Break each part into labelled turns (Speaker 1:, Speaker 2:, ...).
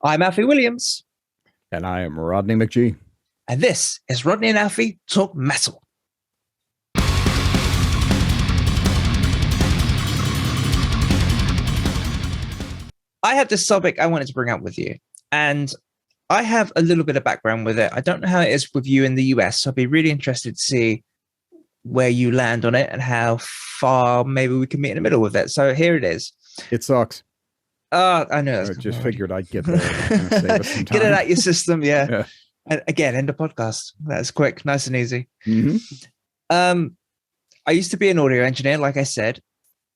Speaker 1: I'm Alfie Williams,
Speaker 2: And I am Rodney McGee.
Speaker 1: and this is Rodney and Alfie Talk Metal. I have this topic I wanted to bring up with you, and I have a little bit of background with it. I don't know how it is with you in the US, so I'd be really interested to see where you land on it and how far maybe we can meet in the middle with it. So here it is.
Speaker 2: It sucks.
Speaker 1: I know.
Speaker 2: I just figured I'd get there. Save us some time.
Speaker 1: Get it out your system, yeah.
Speaker 2: Yeah.
Speaker 1: And again, end the podcast. That's quick, nice and easy.
Speaker 2: Mm-hmm.
Speaker 1: I used to be an audio engineer, like I said,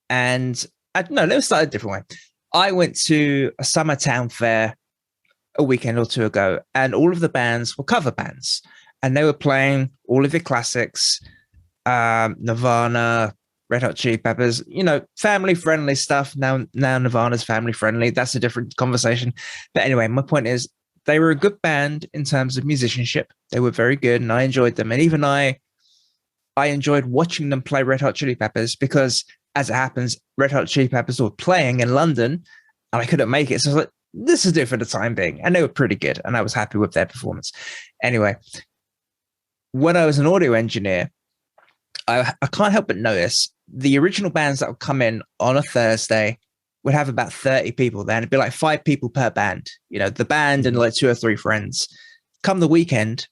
Speaker 1: and let's start a different way. I went to a summer town fair a weekend or two ago, and all of the bands were cover bands, and they were playing all of your classics, Nirvana, Red Hot Chili Peppers, family friendly stuff. Now Nirvana's family friendly. That's a different conversation. But anyway, my point is they were a good band in terms of musicianship. They were very good, and I enjoyed them. And even I enjoyed watching them play Red Hot Chili Peppers because, as it happens, Red Hot Chili Peppers were playing in London, and I couldn't make it. So I was like, this is it for the time being. And they were pretty good, and I was happy with their performance. Anyway, when I was an audio engineer, I can't help but notice the original bands that would come in on a Thursday would have about 30 people there, and it'd be like 5 people per band, the band and like 2 or 3 friends. Come the weekend,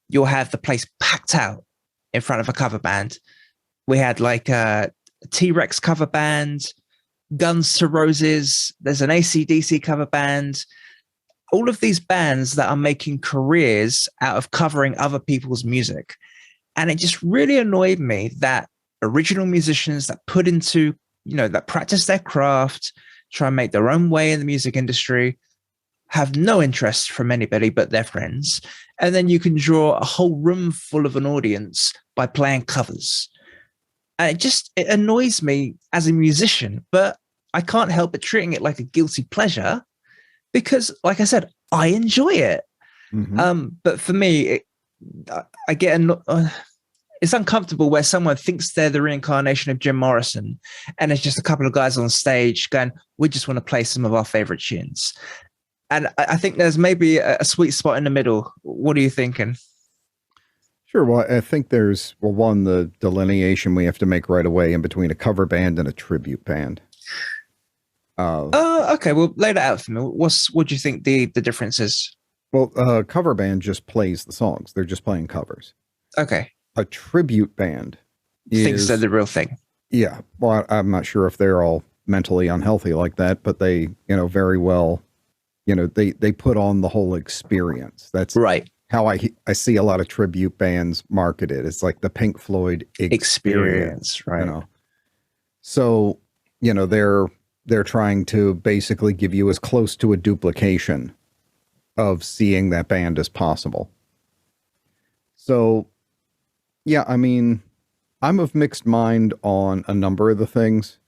Speaker 1: you'll have the place packed out in front of a cover band. We had like a T-Rex cover band, Guns N' Roses, there's an AC/DC cover band, all of these bands that are making careers out of covering other people's music. And it just really annoyed me that original musicians that put into, that practice their craft, try and make their own way in the music industry, have no interest from anybody but their friends. And then you can draw a whole room full of an audience by playing covers. And it annoys me as a musician, but I can't help but treating it like a guilty pleasure because, like I said, I enjoy it.
Speaker 2: Mm-hmm.
Speaker 1: But for me, I get it's uncomfortable where someone thinks they're the reincarnation of Jim Morrison, and it's just a couple of guys on stage going, "We just want to play some of our favorite tunes." And I think there's maybe a sweet spot in the middle. What are you thinking?
Speaker 2: Sure. Well, I think there's, one, the delineation we have to make right away in between a cover band and a tribute band.
Speaker 1: Okay. Well, lay that out for me. What do you think the difference is?
Speaker 2: Well, a cover band just plays the songs. They're just playing covers.
Speaker 1: Okay.
Speaker 2: A tribute band
Speaker 1: thinks they're the real thing.
Speaker 2: Yeah. Well, I'm not sure if they're all mentally unhealthy like that, but they, very well, they put on the whole experience. That's
Speaker 1: right.
Speaker 2: How I see a lot of tribute bands marketed. It's like the Pink Floyd experience,
Speaker 1: right?
Speaker 2: So, they're trying to basically give you as close to a duplication of seeing that band as possible. So, yeah, I mean, I'm of mixed mind on a number of the things,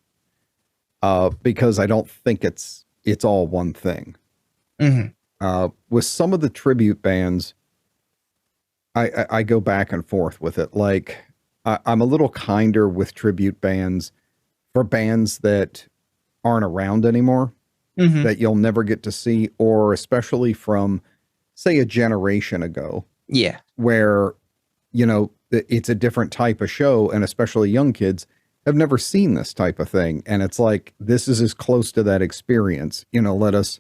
Speaker 2: because I don't think it's all one thing.
Speaker 1: Mm-hmm.
Speaker 2: With some of the tribute bands, I go back and forth with it. Like, I'm a little kinder with tribute bands for bands that aren't around anymore,
Speaker 1: mm-hmm.
Speaker 2: that you'll never get to see, or especially from, say, a generation ago.
Speaker 1: Yeah.
Speaker 2: Where, it's a different type of show, and especially young kids have never seen this type of thing. And it's like, this is as close to that experience. Let us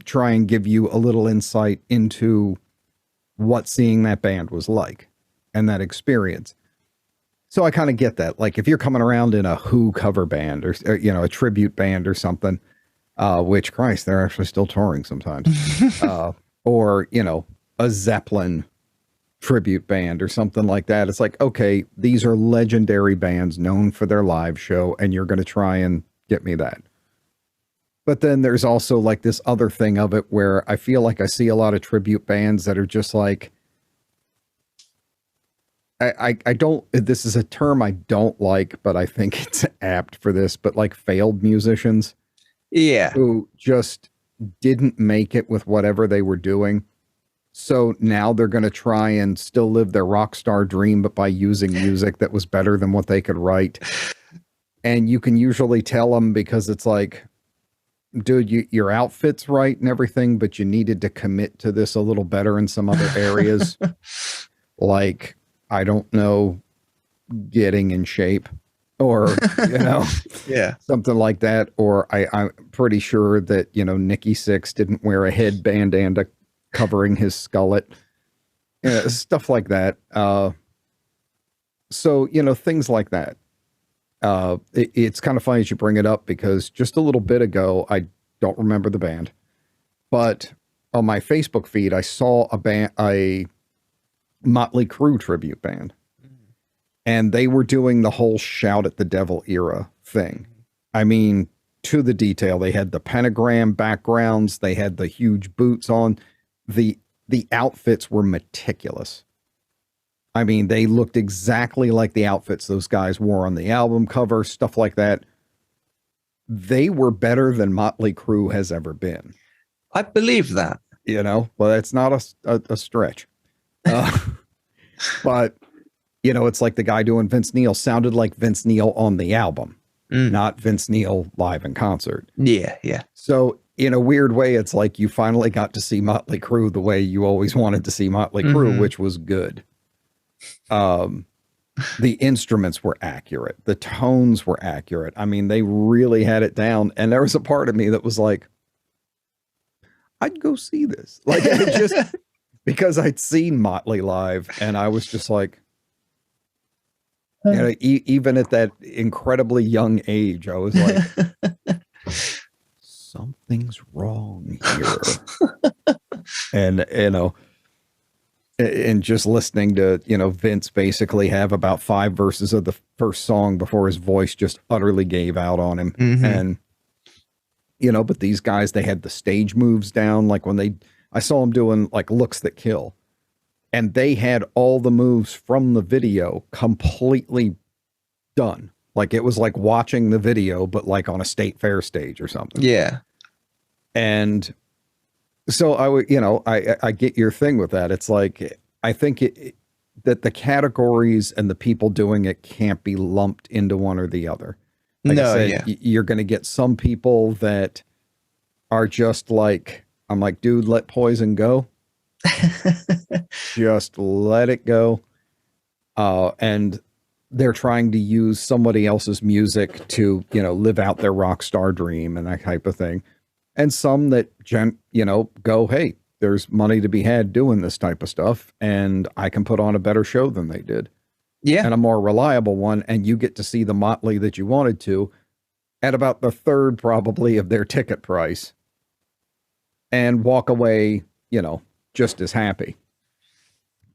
Speaker 2: try and give you a little insight into what seeing that band was like and that experience. So I kind of get that. Like, if you're coming around in a Who cover band or a tribute band or something, which, Christ, they're actually still touring sometimes, or, a Zeppelin tribute band or something like that. It's like, okay, these are legendary bands known for their live show, and you're going to try and get me that. But then there's also like this other thing of it where I feel like I see a lot of tribute bands that are just like, I don't, this is a term I don't like, but I think it's apt for this, but like failed musicians.
Speaker 1: Yeah.
Speaker 2: Who just didn't make it with whatever they were doing. So now they're going to try and still live their rock star dream, but by using music that was better than what they could write. And you can usually tell them, because it's like, dude, your outfit's right and everything, but you needed to commit to this a little better in some other areas. Like, I don't know, getting in shape or,
Speaker 1: Yeah.
Speaker 2: something like that. Or I'm pretty sure that, Nikki Sixx didn't wear a headband and covering his skullet. Stuff like that. So, things like that. It's kind of funny as you bring it up because just a little bit ago, I don't remember the band, but on my Facebook feed, I saw a Motley Crue tribute band, and they were doing the whole Shout at the Devil era thing. I mean, to the detail, they had the pentagram backgrounds. They had the huge boots on. The outfits were meticulous. I mean, they looked exactly like the outfits those guys wore on the album cover, stuff like that. They were better than Motley Crue has ever been.
Speaker 1: I believe that.
Speaker 2: Well, that's not a stretch. But, it's like the guy doing Vince Neil sounded like Vince Neil on the album, not Vince Neil live in concert.
Speaker 1: Yeah, yeah.
Speaker 2: So in a weird way, it's like you finally got to see Motley Crue the way you always wanted to see Motley Crue, which was good. The instruments were accurate. The tones were accurate. I mean, they really had it down. And there was a part of me that was like, I'd go see this. Like, just because I'd seen Motley live and I was just like, even at that incredibly young age, I was like, something's wrong here. And, and just listening to, Vince basically have about 5 verses of the first song before his voice just utterly gave out on him. And, but these guys, they had the stage moves down. Like I saw them doing like Looks That Kill, and they had all the moves from the video completely done. Like it was like watching the video, but like on a state fair stage or something.
Speaker 1: Yeah.
Speaker 2: And so I would, I get your thing with that. It's like, I think that the categories and the people doing it can't be lumped into one or the other. Like I said, you're going to get some people that are just like, I'm like, dude, let Poison go. Just let it go. And they're trying to use somebody else's music to, live out their rock star dream and that type of thing. And some that, go, hey, there's money to be had doing this type of stuff, and I can put on a better show than they did.
Speaker 1: Yeah.
Speaker 2: And a more reliable one, and you get to see the Motley that you wanted to at about the third probably of their ticket price and walk away, just as happy.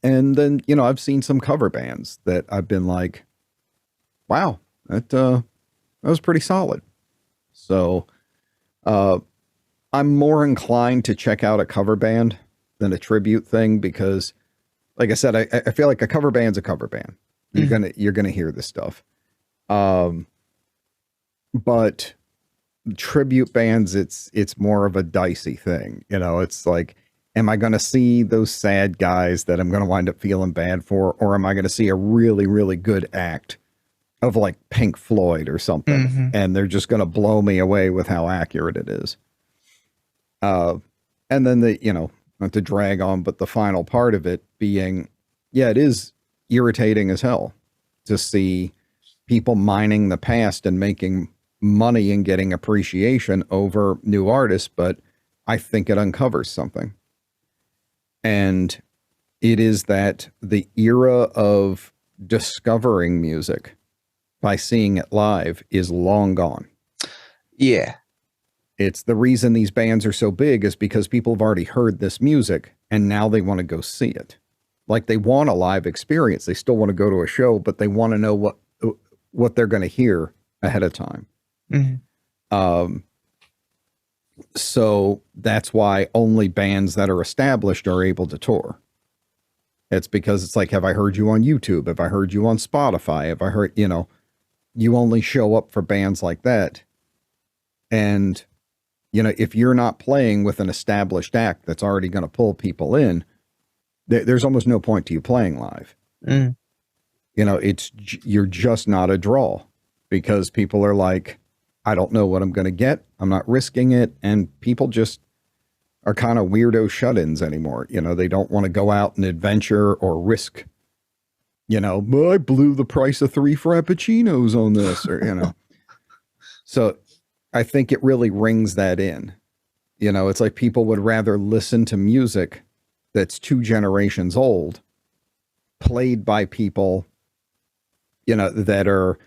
Speaker 2: And then, I've seen some cover bands that I've been like, wow, that was pretty solid. So, I'm more inclined to check out a cover band than a tribute thing because, like I said, I feel like a cover band's a cover band. You're gonna hear this stuff. But tribute bands, it's more of a dicey thing. It's like, am I gonna see those sad guys that I'm gonna wind up feeling bad for, or am I gonna see a really, really good act of like Pink Floyd or something, and they're just gonna blow me away with how accurate it is. And then not to drag on, but the final part of it being, it is irritating as hell to see people mining the past and making money and getting appreciation over new artists. But I think it uncovers something. And it is that the era of discovering music by seeing it live is long gone.
Speaker 1: Yeah.
Speaker 2: It's the reason these bands are so big is because people have already heard this music and now they want to go see it. Like they want a live experience. They still want to go to a show, but they want to know what they're going to hear ahead of time. So that's why only bands that are established are able to tour. It's because it's like, have I heard you on YouTube? Have I heard you on Spotify? Have I heard, you only show up for bands like that. And if you're not playing with an established act that's already going to pull people in, there's almost no point to you playing live. You're just not a draw because people are like, I don't know what I'm going to get. I'm not risking it. And people just are kind of weirdo shut-ins anymore. You know, they don't want to go out and adventure or risk, you know, I blew the price of 3 Frappuccinos on this, or, you know. So I think it really rings that in. You know, it's like people would rather listen to music that's 2 generations old, played by people, you know, that are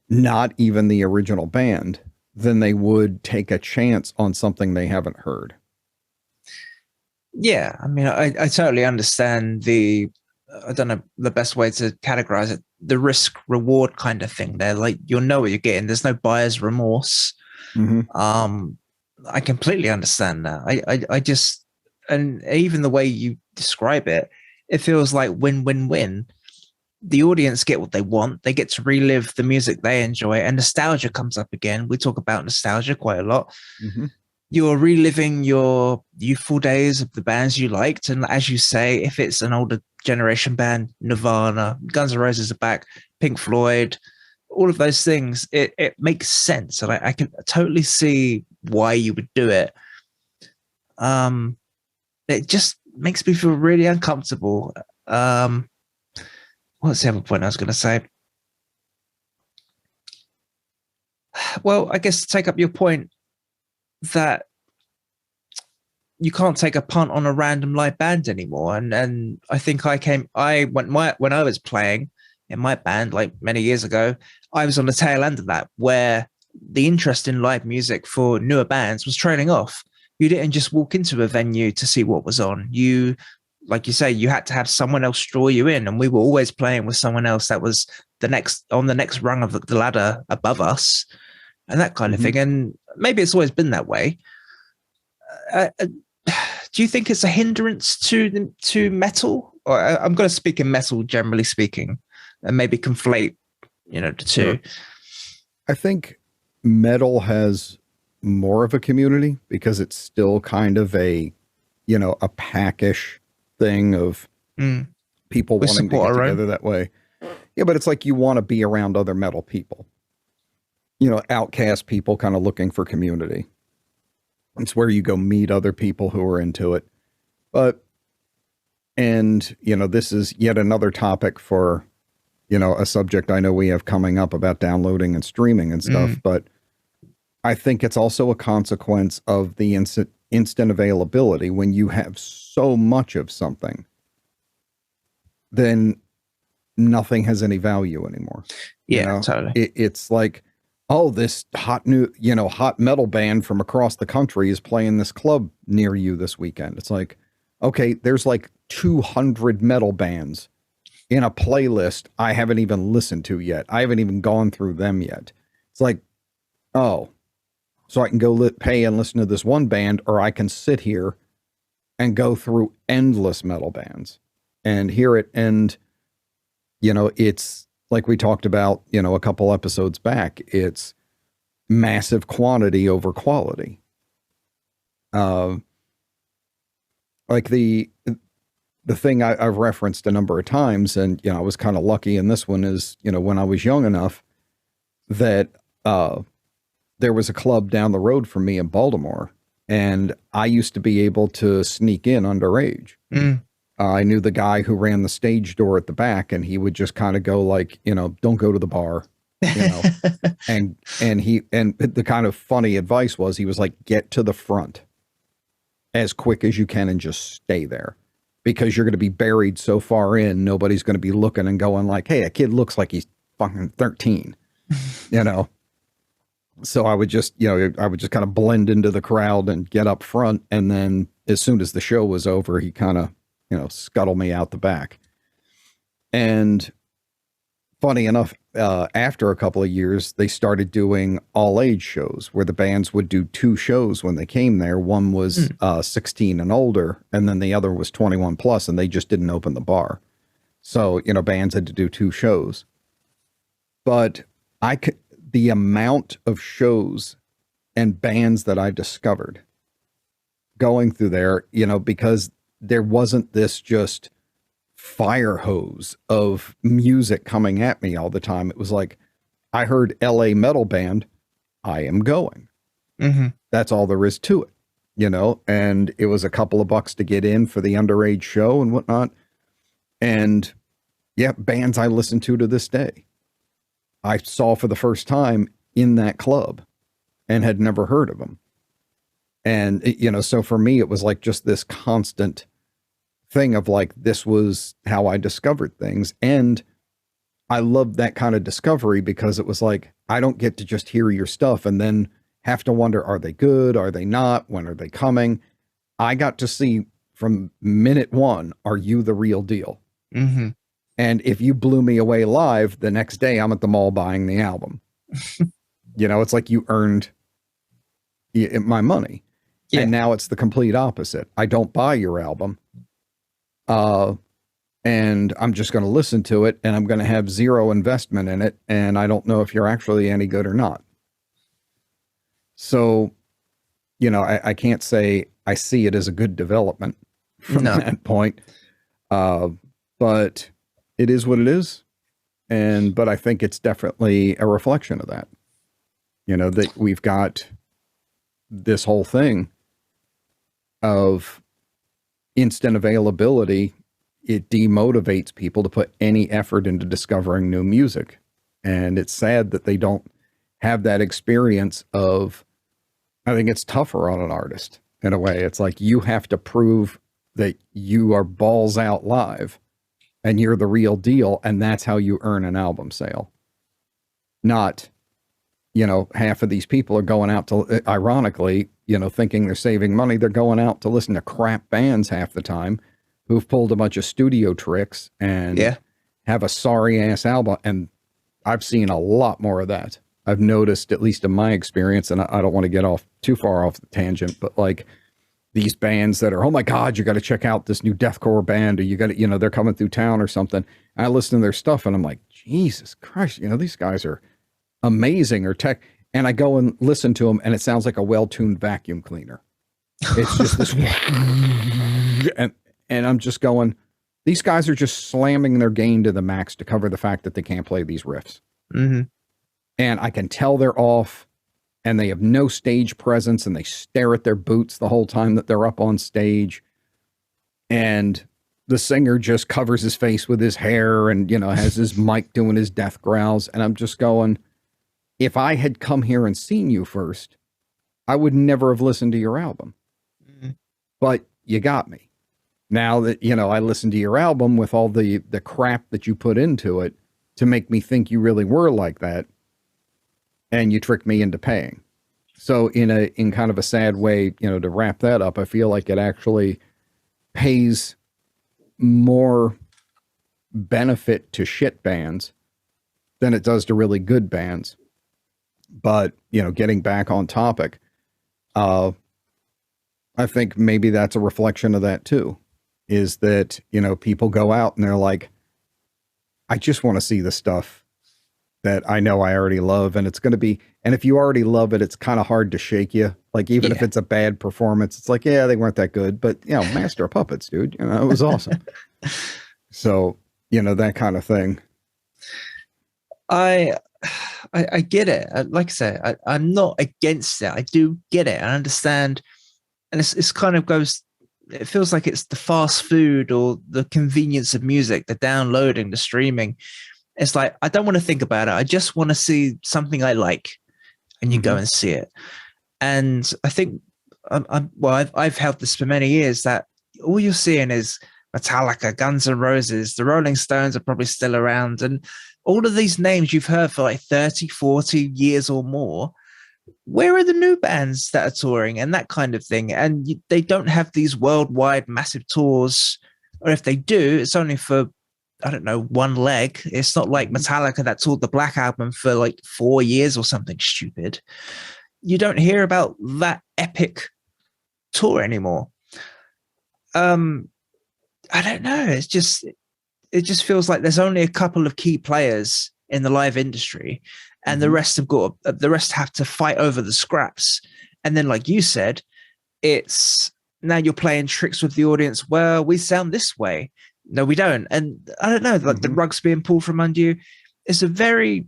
Speaker 2: not even the original band, than they would take a chance on something they haven't heard.
Speaker 1: Yeah, I mean, I totally understand I don't know the best way to categorize it, the risk reward kind of thing there. Like, you'll know what you're getting. There's no buyer's remorse.
Speaker 2: Mm-hmm.
Speaker 1: I completely understand that. I just, and even the way you describe it, it feels like win-win-win. The audience get what they want. They get to relive the music they enjoy, and nostalgia comes up again. We talk about nostalgia quite a lot.
Speaker 2: Mm-hmm.
Speaker 1: You're reliving your youthful days of the bands you liked. And as you say, if it's an older generation band, Nirvana, Guns N' Roses are back, Pink Floyd, all of those things, it makes sense. And I can totally see why you would do it. It just makes me feel really uncomfortable. What's the other point I was going to say? Well, I guess to take up your point that you can't take a punt on a random live band anymore. And I think when I was playing in my band, like many years ago, I was on the tail end of that, where the interest in live music for newer bands was trailing off. You didn't just walk into a venue to see what was on. You, like you say, you had to have someone else draw you in, and we were always playing with someone else that was on the next rung of the ladder above us, and that kind of thing. And maybe it's always been that way. Do you think it's a hindrance to metal? Or I'm going to speak in metal, generally speaking, and maybe conflate, you know, the two.
Speaker 2: Sure. I think metal has more of a community because it's still kind of a, you know, a packish thing of people wanting to get together that way. Yeah, but it's like you want to be around other metal people. You know, outcast people kind of looking for community. It's where you go meet other people who are into it. And, you know, this is yet another topic for, you know, a subject I know we have coming up about downloading and streaming and stuff. But I think it's also a consequence of the instant availability. When you have so much of something, then nothing has any value anymore.
Speaker 1: Yeah,
Speaker 2: you know?
Speaker 1: totally.
Speaker 2: It's like, oh, this hot metal band from across the country is playing this club near you this weekend. It's like, okay, there's like 200 metal bands in a playlist I haven't even listened to yet. I haven't even gone through them yet. It's like, oh, so I can go pay and listen to this one band, or I can sit here and go through endless metal bands and hear it. And, you know, it's like we talked about, you know, a couple episodes back, it's massive quantity over quality. Like the thing I've referenced a number of times, and, you know, I was kind of lucky in this one, is, you know, when I was young enough that there was a club down the road from me in Baltimore, and I used to be able to sneak in underage. I knew the guy who ran the stage door at the back, and he would just kind of go like, you know, don't go to the bar, you know, and the kind of funny advice was, he was like, get to the front as quick as you can and just stay there, because you're going to be buried so far in, nobody's going to be looking and going like, hey, a kid looks like he's fucking 13, you know? So I would just kind of blend into the crowd and get up front. And then as soon as the show was over, he kind of, you know, scuttle me out the back. And funny enough, after a couple of years, they started doing all age shows where the bands would do 2 shows when they came there. One was 16 and older, and then the other was 21 plus, and they just didn't open the bar. So, you know, bands had to do 2 shows. But the amount of shows and bands that I discovered going through there, you know, because there wasn't this just fire hose of music coming at me all the time. It was like, I heard LA metal band. I am going.
Speaker 1: Mm-hmm.
Speaker 2: That's all there is to it, you know, and it was a couple of bucks to get in for the underage show and whatnot. And yeah, bands I listen to this day, I saw for the first time in that club and had never heard of them. And, you know, so for me, it was like just this constant thing of like, this was how I discovered things. And I loved that kind of discovery because it was like, I don't get to just hear your stuff and then have to wonder, are they good? Are they not? When are they coming? I got to see from minute one, are you the real deal?
Speaker 1: Mm-hmm.
Speaker 2: And if you blew me away live, the next day I'm at the mall buying the album. You know, it's like you earned my money. Yeah. And now it's the complete opposite. I don't buy your album. And I'm just going to listen to it and I'm going to have zero investment in it. And I don't know if you're actually any good or not. So, you know, I can't say I see it as a good development from that point. But it is what it is. But I think it's definitely a reflection of that, you know, that we've got this whole thing of instant availability. It demotivates people to put any effort into discovering new music. And it's sad that they don't have that experience of, I think it's tougher on an artist in a way. It's like you have to prove that you are balls out live and you're the real deal. And that's how you earn an album sale. Not, you know, half of these people are going out to, ironically, you know, thinking they're saving money. They're going out to listen to crap bands half the time who've pulled a bunch of studio tricks and have a sorry ass album. And I've seen a lot more of that. I've noticed, at least in my experience, and I don't want to get off too far off the tangent, but like these bands that are, oh my God, you got to check out this new deathcore band, or you got to, you know, they're coming through town or something. And I listen to their stuff and I'm like, Jesus Christ, you know, these guys are amazing or tech. And I go and listen to them and it sounds like a well-tuned vacuum cleaner. It's just this, and I'm just going, these guys are just slamming their gain to the max to cover the fact that they can't play these riffs.
Speaker 1: Mm-hmm.
Speaker 2: And I can tell they're off and they have no stage presence and they stare at their boots the whole time that they're up on stage. And the singer just covers his face with his hair and, you know, has his mic doing his death growls. And I'm just going, if I had come here and seen you first, I would never have listened to your album. Mm-hmm. But you got me. Now that, you know, I listened to your album with all the crap that you put into it to make me think you really were like that. And you tricked me into paying. So in kind of a sad way, you know, to wrap that up, I feel like it actually pays more benefit to shit bands than it does to really good bands. But, you know, getting back on topic, I think maybe that's a reflection of that too, is that, you know, people go out and they're like, I just want to see the stuff that I know I already love. And it's going to be, and if you already love it, it's kind of hard to shake you. Like, even if it's a bad performance, it's like, yeah, they weren't that good, but, you know, Master of Puppets, dude, you know, it was awesome. So, you know, that kind of thing.
Speaker 1: I get it. Like I say, I'm not against it. I do get it. I understand. And it's kind of goes, it feels like it's the fast food or the convenience of music, the downloading, the streaming. It's like, I don't want to think about it. I just want to see something I like, and you go and see it. And I think, I've held this for many years, that all you're seeing is Metallica, Guns N' Roses, the Rolling Stones are probably still around. And all of these names you've heard for like 30, 40 years or more. Where are the new bands that are touring and that kind of thing? And they don't have these worldwide massive tours, or if they do, it's only for, I don't know, one leg. It's not like Metallica that toured the Black Album for like 4 years or something stupid. You don't hear about that epic tour anymore. I don't know. It just feels like there's only a couple of key players in the live industry, and the rest have to fight over the scraps. And then, like you said, it's now you're playing tricks with the audience. Well, we sound this way. No, we don't. And I don't know, like the rug's being pulled from under you. It's a very,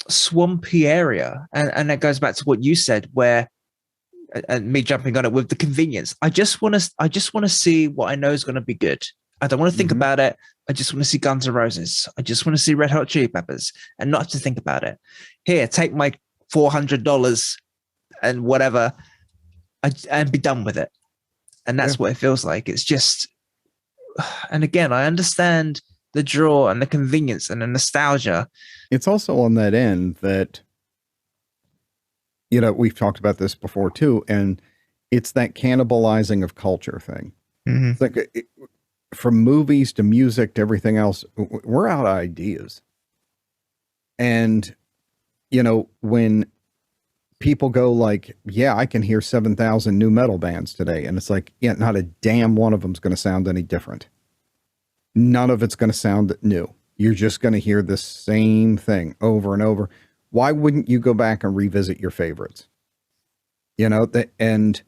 Speaker 1: swampy area, and that goes back to what you said, where and me jumping on it with the convenience. I just want to see what I know is going to be good. I don't want to think about it. I just want to see Guns N' Roses. I just want to see Red Hot Chili Peppers and not have to think about it. Here, take my $400 and whatever, and be done with it. And that's what it feels like. It's just, and again, I understand the draw and the convenience and the nostalgia.
Speaker 2: It's also on that end that, you know, we've talked about this before too, and it's that cannibalizing of culture thing. It's like from movies to music to everything else, we're out of ideas. And, you know, when people go like, yeah, I can hear 7,000 new metal bands today. And it's like, yeah, not a damn one of them's going to sound any different. None of it's going to sound new. You're just going to hear the same thing over and over. Why wouldn't you go back and revisit your favorites? You know, and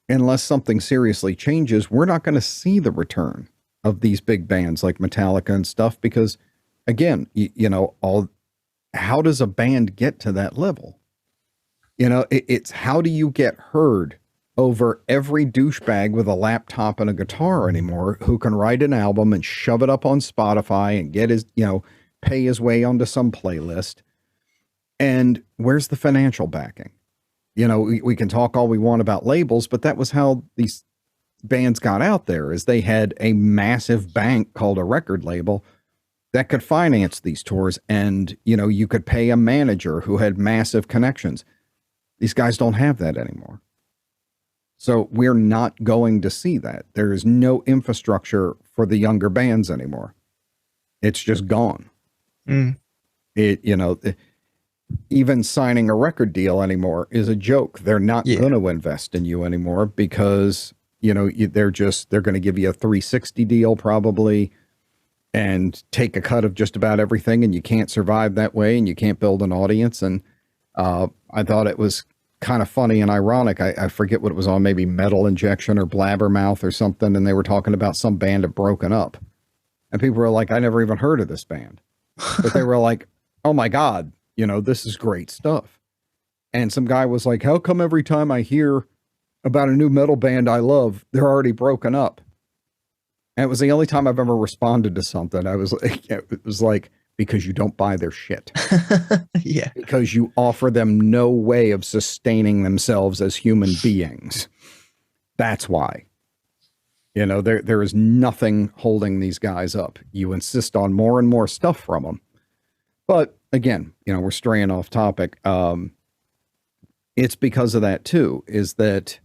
Speaker 2: unless something seriously changes, we're not going to see the return of these big bands like Metallica and stuff, because again, you know, how does a band get to that level? You know, it's how do you get heard over every douchebag with a laptop and a guitar anymore who can write an album and shove it up on Spotify and get his, you know, pay his way onto some playlist. And where's the financial backing? You know, we can talk all we want about labels, but that was how these bands got out there, is they had a massive bank called a record label that could finance these tours. And, you know, you could pay a manager who had massive connections. These guys don't have that anymore. So we're not going to see that. There is no infrastructure for the younger bands anymore. It's just gone. You know, even signing a record deal anymore is a joke. They're not going to invest in you anymore because, you know, they're going to give you a 360 deal probably and take a cut of just about everything. And you can't survive that way, and you can't build an audience. And I thought it was kind of funny and ironic. I forget what it was on, maybe Metal Injection or Blabbermouth or something. And they were talking about some band had broken up. And people were like, I never even heard of this band. But they were like, oh my God, you know, this is great stuff. And some guy was like, how come every time I hear about a new metal band I love, they're already broken up? And it was the only time I've ever responded to something. I was like, it was like, because you don't buy their shit.
Speaker 1: Yeah.
Speaker 2: Because you offer them no way of sustaining themselves as human beings. That's why. You know, there is nothing holding these guys up. You insist on more and more stuff from them. But again, you know, we're straying off topic. It's because of that too, is that,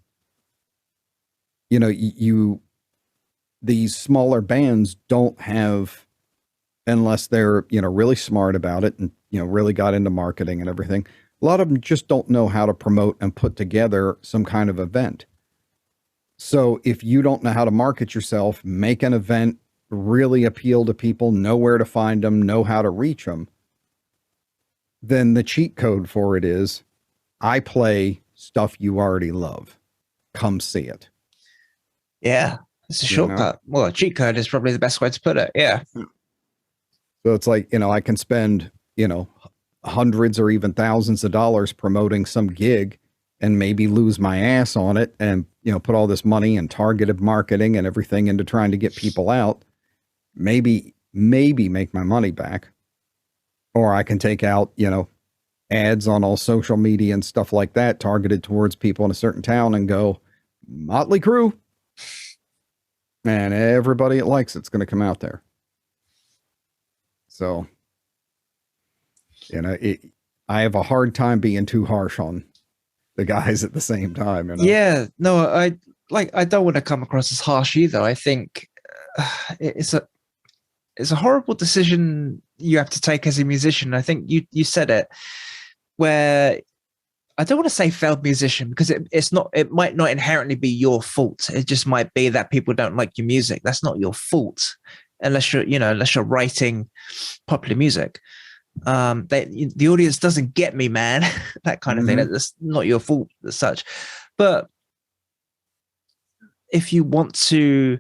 Speaker 2: you know, these smaller bands don't have, unless they're, you know, really smart about it and, you know, really got into marketing and everything. A lot of them just don't know how to promote and put together some kind of event. So if you don't know how to market yourself, make an event, really appeal to people, know where to find them, know how to reach them, then the cheat code for it is, I play stuff you already love. Come see it.
Speaker 1: Yeah. It's a shortcut. Well, a cheat code is probably the best way to put it. Yeah.
Speaker 2: So it's like, you know, I can spend, you know, hundreds or even thousands of dollars promoting some gig and maybe lose my ass on it and, you know, put all this money and targeted marketing and everything into trying to get people out. Maybe make my money back. Or I can take out, you know, ads on all social media and stuff like that targeted towards people in a certain town and go, Motley Crue. And everybody that likes it's going to come out there. So, you know, I have a hard time being too harsh on the guys at the same time. You know?
Speaker 1: Yeah, no, I don't want to come across as harsh either. I think it's a horrible decision you have to take as a musician. I think you said it, where I don't want to say failed musician, because it might not inherently be your fault. It just might be that people don't like your music. That's not your fault, unless you're writing popular music. The audience doesn't get me, man. That kind of thing. That's not your fault as such. But if you want to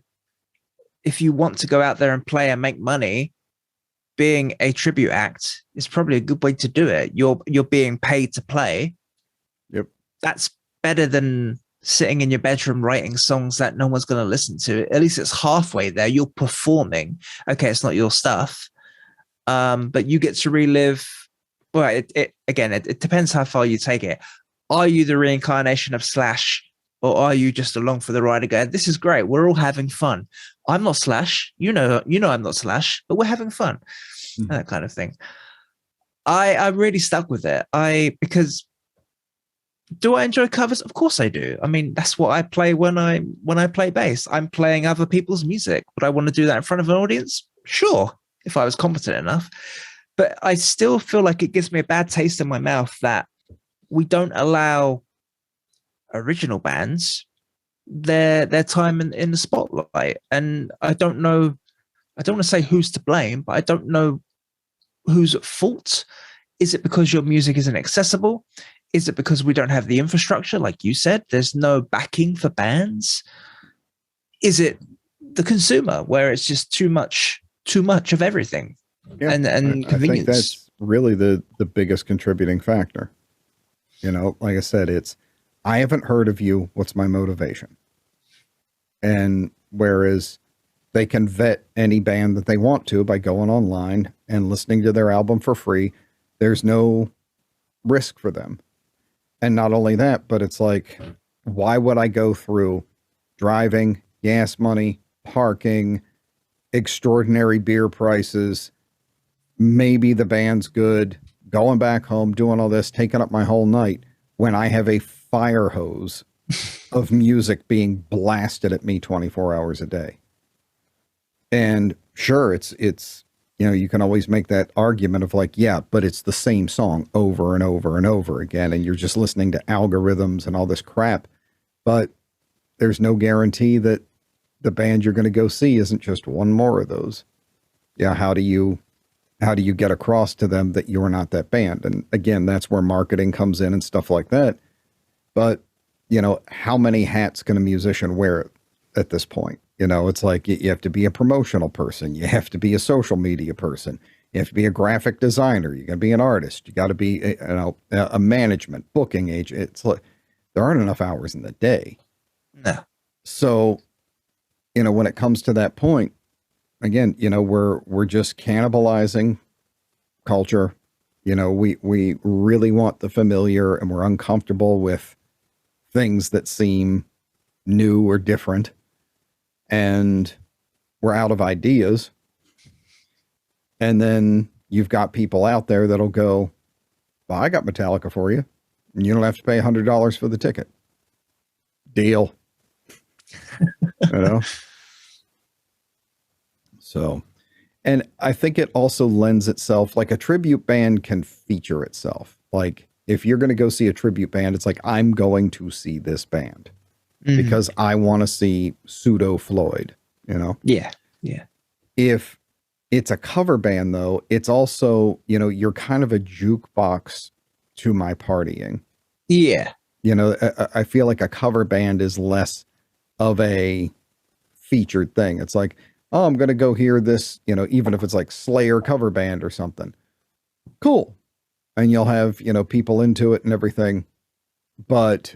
Speaker 1: go out there and play and make money, being a tribute act is probably a good way to do it. You're being paid to play.
Speaker 2: Yep.
Speaker 1: That's better than sitting in your bedroom writing songs that no one's going to listen to. At least it's halfway there. You're performing. Okay, it's not your stuff, but you get to relive. Well, it depends how far you take it. Are you the reincarnation of Slash, or are you just along for the ride again? This is great. We're all having fun. I'm not Slash. You know I'm not Slash, but we're having fun. Mm-hmm. That kind of thing. I really stuck with it. Because do I enjoy covers? Of course I do. I mean, that's what I play when I play bass. I'm playing other people's music. Would I want to do that in front of an audience? Sure, if I was competent enough. But I still feel like it gives me a bad taste in my mouth that we don't allow original bands their time in the spotlight. And I don't know, I don't want to say who's to blame, but I don't know who's at fault. Is it because your music isn't accessible? Is it because we don't have the infrastructure? Like you said, there's no backing for bands. Is it the consumer where it's just too much of everything?
Speaker 2: Yeah,
Speaker 1: and convenience.
Speaker 2: I think that's really the biggest contributing factor. You know, like I said, I haven't heard of you. What's my motivation? And whereas they can vet any band that they want to by going online and listening to their album for free, there's no risk for them. And not only that, but it's like, why would I go through driving, gas money, parking, extraordinary beer prices, maybe the band's good, going back home, doing all this, taking up my whole night, when I have a fire hose of music being blasted at me 24 hours a day? And sure, it's you can always make that argument of like, yeah, but it's the same song over and over and over again, and you're just listening to algorithms and all this crap. But there's no guarantee that the band you're going to go see isn't just one more of those. Yeah, how do you get across to them that you're not that band? And again, that's where marketing comes in and stuff like that. But, how many hats can a musician wear at this point? It's like you have to be a promotional person. You have to be a social media person. You have to be a graphic designer. You got to be an artist. You got to be, a management, booking agent. It's like there aren't enough hours in the day.
Speaker 1: No.
Speaker 2: So, when it comes to that point, again, we're just cannibalizing culture. We really want the familiar, and we're uncomfortable with things that seem new or different. And we're out of ideas. And then you've got people out there that'll go, well, I got Metallica for you, and you don't have to pay $100 for the ticket. Deal. So, and I think it also lends itself, like a tribute band can feature itself. Like if you're going to go see a tribute band, it's like, I'm going to see this band. Mm-hmm. Because I want to see Pseudo Floyd, Yeah. Yeah. If it's a cover band, though, it's also, you're kind of a jukebox to my partying.
Speaker 1: Yeah.
Speaker 2: I feel like a cover band is less of a featured thing. It's like, oh, I'm going to go hear this, even if it's like Slayer cover band or something. Cool. And you'll have, people into it and everything. But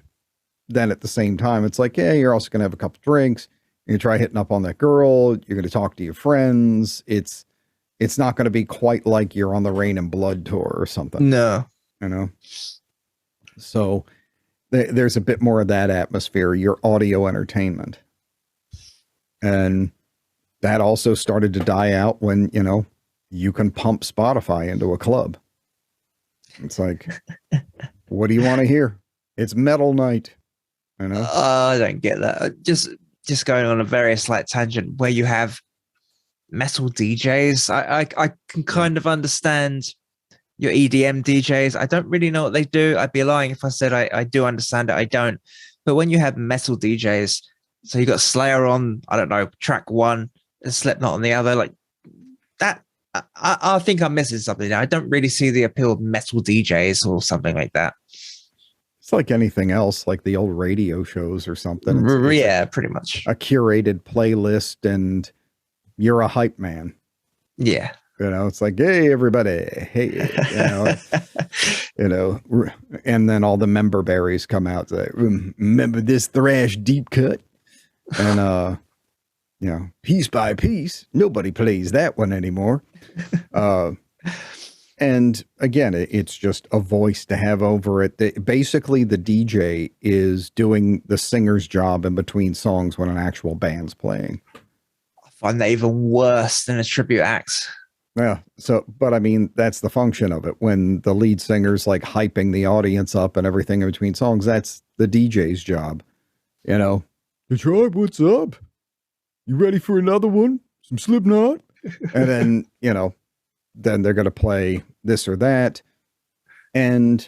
Speaker 2: then at the same time, it's like, yeah, you're also going to have a couple drinks. You're going to try hitting up on that girl. You're going to talk to your friends. It's not going to be quite like you're on the Rain and Blood tour or something.
Speaker 1: No.
Speaker 2: So there's a bit more of that atmosphere, your audio entertainment. And that also started to die out when, you can pump Spotify into a club. It's like, what do you want to hear? It's metal night.
Speaker 1: I don't get that. Just going on a very slight tangent where you have metal DJs. I can kind of understand your EDM DJs. I don't really know what they do. I'd be lying if I said I do understand it. I don't. But when you have metal DJs, so you got Slayer on, I don't know, track one and Slipknot on the other, like that. I think I'm missing something now. I don't really see the appeal of metal DJs or something like that.
Speaker 2: It's like anything else, like the old radio shows or something.
Speaker 1: Yeah, pretty much.
Speaker 2: A curated playlist, and you're a hype man.
Speaker 1: Yeah.
Speaker 2: It's like, hey, everybody, hey, and then all the member berries come out. Say, remember this thrash deep cut? And, piece by piece, nobody plays that one anymore. And again, it's just a voice to have over it. Basically, the DJ is doing the singer's job in between songs when an actual band's playing.
Speaker 1: I find that even worse than a tribute act.
Speaker 2: Yeah. So, but I mean, that's the function of it. When the lead singer's like hyping the audience up and everything in between songs, that's the DJ's job. The tribe, what's up? You ready for another one? Some Slipknot? And then, then they're going to play this or that. And,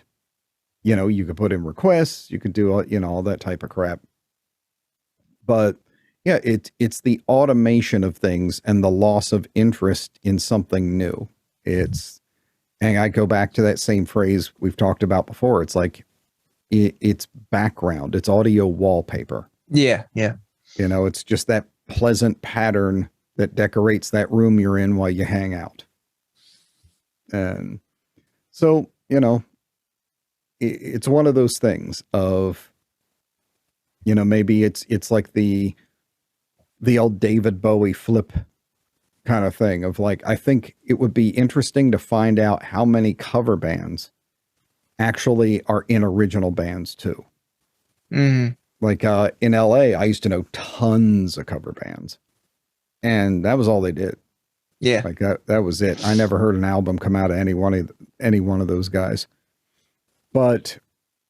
Speaker 2: you could put in requests, you could do, all that type of crap. But yeah, it's the automation of things and the loss of interest in something new. And I go back to that same phrase we've talked about before. It's like, it's background, it's audio wallpaper.
Speaker 1: Yeah. Yeah.
Speaker 2: It's just that pleasant pattern that decorates that room you're in while you hang out. And so, it's one of those things of, maybe it's like the old David Bowie flip kind of thing of like, I think it would be interesting to find out how many cover bands actually are in original bands too.
Speaker 1: Mm.
Speaker 2: Like in LA, I used to know tons of cover bands, and that was all they did.
Speaker 1: Yeah.
Speaker 2: Like that was it. I never heard an album come out of any one of those guys. But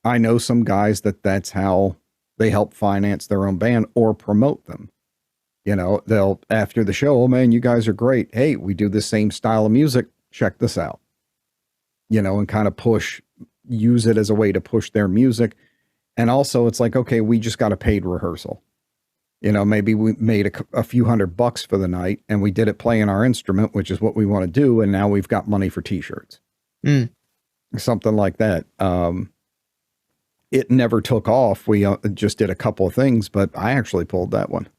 Speaker 2: I know some guys that's how they help finance their own band or promote them. They'll, after the show, oh man, you guys are great. Hey, we do the same style of music. Check this out. And kind of use it as a way to push their music. And also it's like, okay, we just got a paid rehearsal. Maybe we made a few $100 for the night and we did it playing our instrument, which is what we want to do. And now we've got money for t-shirts. Something like that. It never took off. We just did a couple of things, but I actually pulled that one.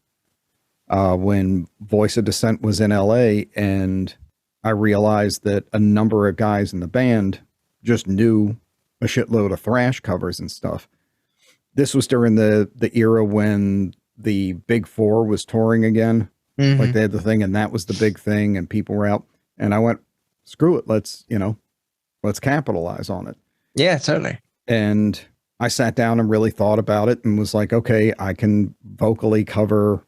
Speaker 2: When Voice of Dissent was in LA, and I realized that a number of guys in the band just knew a shitload of thrash covers and stuff. This was during the era when the Big Four was touring again. Mm-hmm. Like they had the thing, and that was the big thing, and people were out. And I went, screw it, let's capitalize on it.
Speaker 1: Yeah, totally.
Speaker 2: And I sat down and really thought about it and was like, okay, I can vocally cover,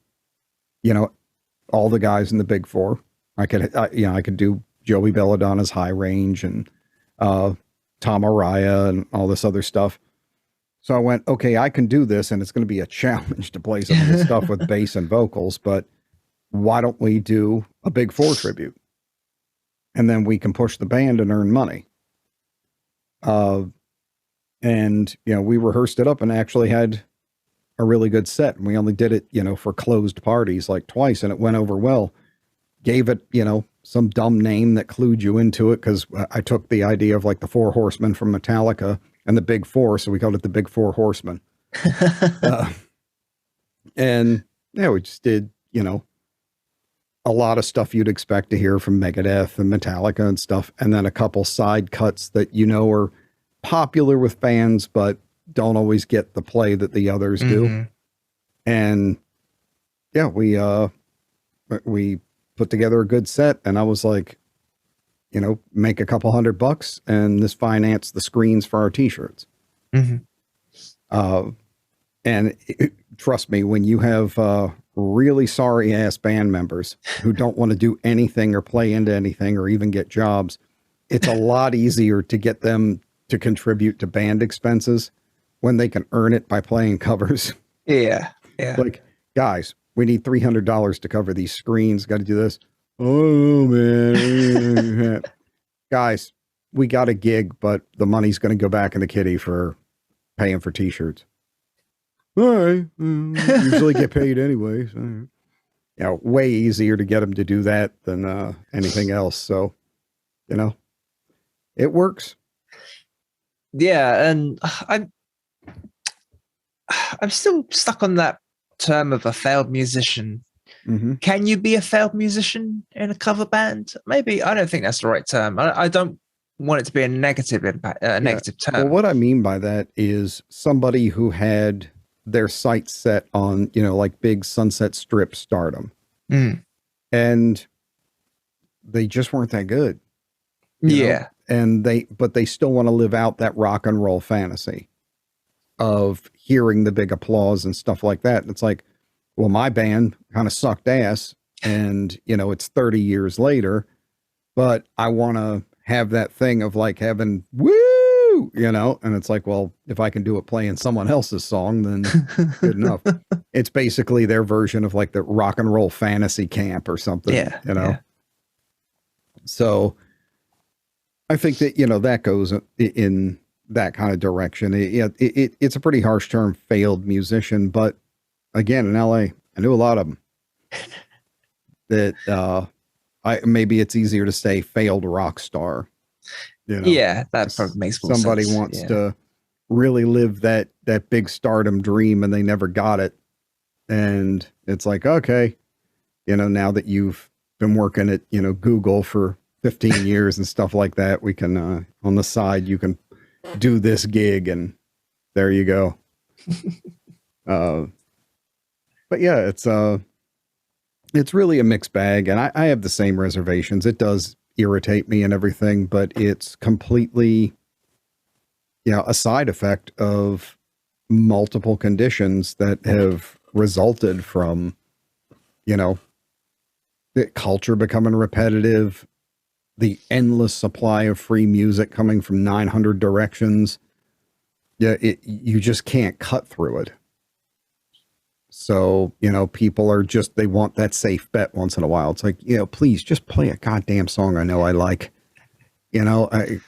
Speaker 2: all the guys in the Big Four. I could do Joey Belladonna's High Range and Tom Araya and all this other stuff. So I went, okay, I can do this, and it's going to be a challenge to play some of this stuff with bass and vocals, but why don't we do a Big Four tribute? And then we can push the band and earn money. And, we rehearsed it up and actually had a really good set. And we only did it, for closed parties like twice, and it went over well. Gave it, some dumb name that clued you into it, because I took the idea of like the Four Horsemen from Metallica and the Big Four, so we called it the Big Four Horsemen. And yeah, we just did, a lot of stuff you'd expect to hear from Megadeth and Metallica and stuff, and then a couple side cuts that are popular with fans, but don't always get the play that the others do. And yeah, we put together a good set, and I was like, make a couple $100 and this financed the screens for our t-shirts. And trust me, when you have really sorry ass band members who don't want to do anything or play into anything or even get jobs, it's a lot easier to get them to contribute to band expenses when they can earn it by playing covers.
Speaker 1: Yeah. Yeah.
Speaker 2: Like, guys, we need $300 to cover these screens. Got to do this. Oh man. Guys, we got a gig, but the money's going to go back in the kitty for paying for t-shirts. All right. Usually get paid anyway. So. Way easier to get them to do that than anything else. So, it works.
Speaker 1: Yeah. And I'm still stuck on that term of a failed musician,
Speaker 2: Mm-hmm.
Speaker 1: Can you be a failed musician in a cover band? Maybe. I don't think that's the right term. I don't want it to be a negative impact, negative term.
Speaker 2: Well, what I mean by that is somebody who had their sights set on, like big Sunset Strip stardom.
Speaker 1: Mm.
Speaker 2: And they just weren't that good.
Speaker 1: Yeah.
Speaker 2: And but they still want to live out that rock and roll fantasy of hearing the big applause and stuff like that. And it's like, well, my band kind of sucked ass and, it's 30 years later, but I want to have that thing of like having woo, and it's like, well, if I can do it playing someone else's song, then good enough. It's basically their version of like the rock and roll fantasy camp or something,
Speaker 1: Yeah.
Speaker 2: So I think that, that goes in that kind of direction. It's a pretty harsh term, failed musician, but again, in LA, I knew a lot of them that, maybe it's easier to say failed rock star.
Speaker 1: Yeah, that probably makes more
Speaker 2: somebody
Speaker 1: sense.
Speaker 2: Wants to really live that big stardom dream and they never got it. And it's like, okay, now that you've been working at, Google for 15 years and stuff like that, we can, on the side, you can do this gig and there you go. But yeah, it's really a mixed bag, and I have the same reservations. It does irritate me and everything, but it's completely, a side effect of multiple conditions that have resulted from, the culture becoming repetitive, the endless supply of free music coming from 900 directions. Yeah, you just can't cut through it. So, people are they want that safe bet once in a while. It's like, please just play a goddamn song I know I like. I'm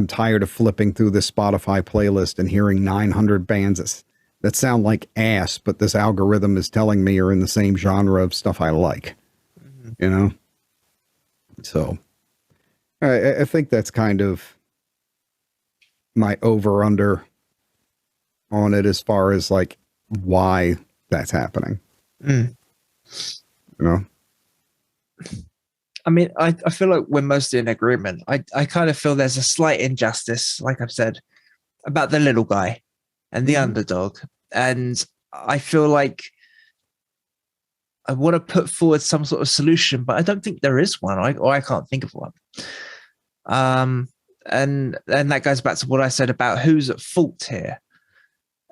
Speaker 2: tired of flipping through this Spotify playlist and hearing 900 bands that sound like ass, but this algorithm is telling me are in the same genre of stuff I like. Mm-hmm. So I think that's kind of my over under on it as far as like why that's happening.
Speaker 1: I mean, I feel like we're mostly in agreement. I kind of feel there's a slight injustice, like I've said, about the little guy and the underdog. And I feel like I want to put forward some sort of solution, but I don't think there is one, or I can't think of one. And that goes back to what I said about who's at fault here.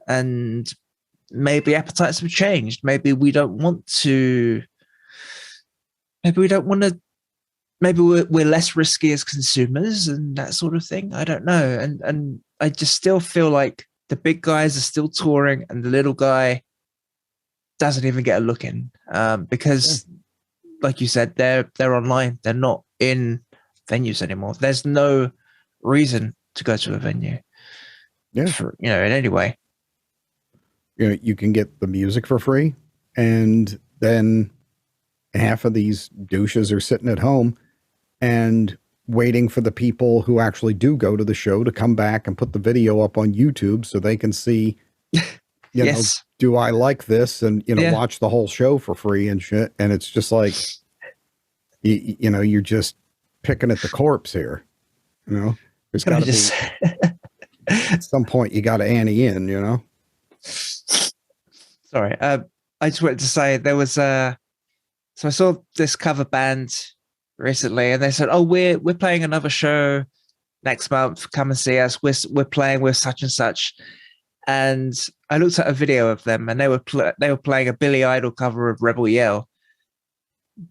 Speaker 1: And maybe appetites have changed. Maybe we don't want to. Maybe we're less risky as consumers and that sort of thing. I don't know. And I just still feel like the big guys are still touring and the little guy doesn't even get a look in because, like you said, they're online. They're not in venues anymore. There's no reason to go to a venue.
Speaker 2: Yeah.
Speaker 1: In any way.
Speaker 2: You can get the music for free, and then half of these douches are sitting at home and waiting for the people who actually do go to the show to come back and put the video up on YouTube so they can see,
Speaker 1: yes.
Speaker 2: Do I like this? And, watch the whole show for free and shit. And it's just like, you're just picking at the corpse here. There's got to be at some point you got to ante in,
Speaker 1: Sorry. I just wanted to say there was so I saw this cover band recently and they said, oh, we're playing another show next month. Come and see us. We're playing with such and such. And I looked at a video of them and they were playing a Billy Idol cover of Rebel Yell.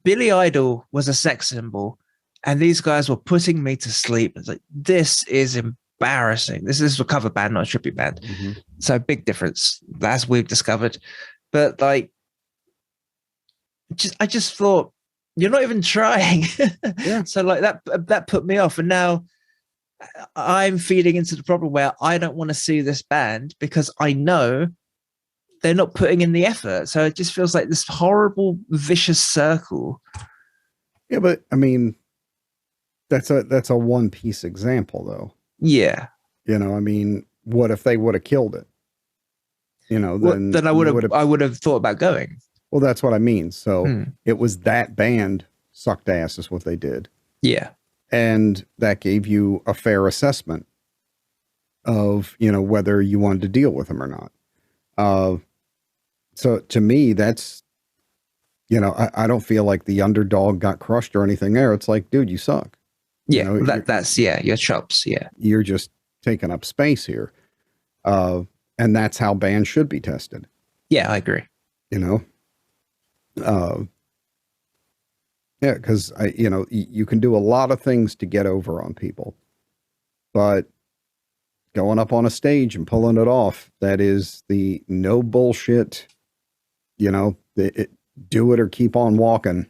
Speaker 1: Billy Idol was a sex symbol and these guys were putting me to sleep. It's like, this is embarrassing. This is a cover band, not a tribute band. Mm-hmm. So big difference, as we've discovered. But like, I just thought, you're not even trying.
Speaker 2: Yeah.
Speaker 1: So like that put me off. And now I'm feeding into the problem where I don't want to see this band because I know they're not putting in the effort. So it just feels like this horrible, vicious circle.
Speaker 2: Yeah, but I mean, that's a one-piece example though.
Speaker 1: Yeah.
Speaker 2: I mean, what if they would have killed it? Then
Speaker 1: I would have thought about going.
Speaker 2: Well, that's what I mean. So
Speaker 1: Hmm.
Speaker 2: it was that band sucked ass is what they did.
Speaker 1: Yeah.
Speaker 2: And that gave you a fair assessment of, you know, whether you wanted to deal with them or not. So to me, that's, you know, I don't feel like the underdog got crushed or anything there. It's like, dude, you suck.
Speaker 1: Yeah.
Speaker 2: You know,
Speaker 1: That's your chops. Yeah.
Speaker 2: you're just taking up space here. And that's how bands should be tested.
Speaker 1: Yeah, I agree.
Speaker 2: You know, yeah, because you know, you can do a lot of things to get over on people, but going up on a stage and pulling it off, that is the no bullshit, you know, do it or keep on walking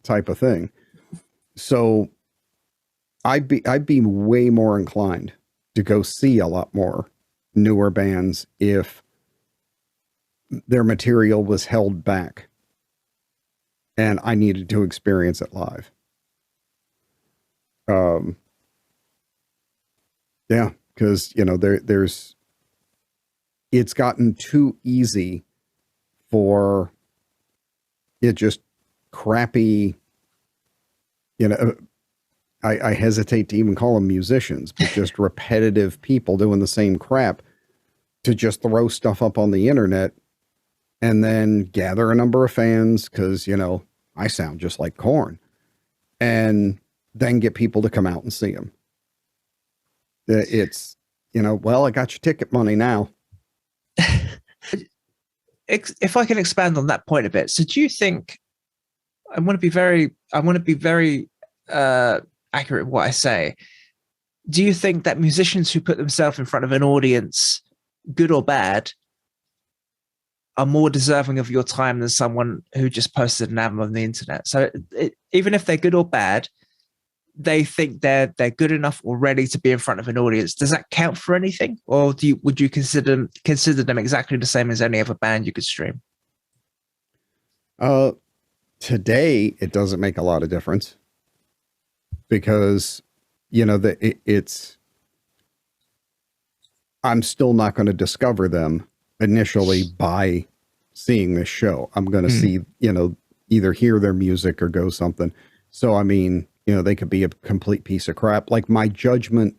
Speaker 2: type of thing. So I'd be way more inclined to go see a lot more newer bands if their material was held back and I needed to experience it live. Yeah, because, you know, there's it's gotten too easy for it just crappy, you know, I hesitate to even call them musicians, but just repetitive people doing the same crap to just throw stuff up on the internet and then gather a number of fans because, you know, I sound just like Korn, and then get people to come out and see them. It's, you know, well, I got your ticket money now.
Speaker 1: If I can expand on that point a bit, so do you think, I want to be very accurate in what I say. Do you think that musicians who put themselves in front of an audience, good or bad, are more deserving of your time than someone who just posted an album on the internet? So even if they're good or bad, they think they're good enough or ready to be in front of an audience. Does that count for anything, or would you consider them exactly the same as any other band you could stream?
Speaker 2: Today it doesn't make a lot of difference because, you know, I'm still not going to discover them initially by seeing this show. I'm going to see, you know, either hear their music or go something. So, I mean, you know, they could be a complete piece of crap. Like, my judgment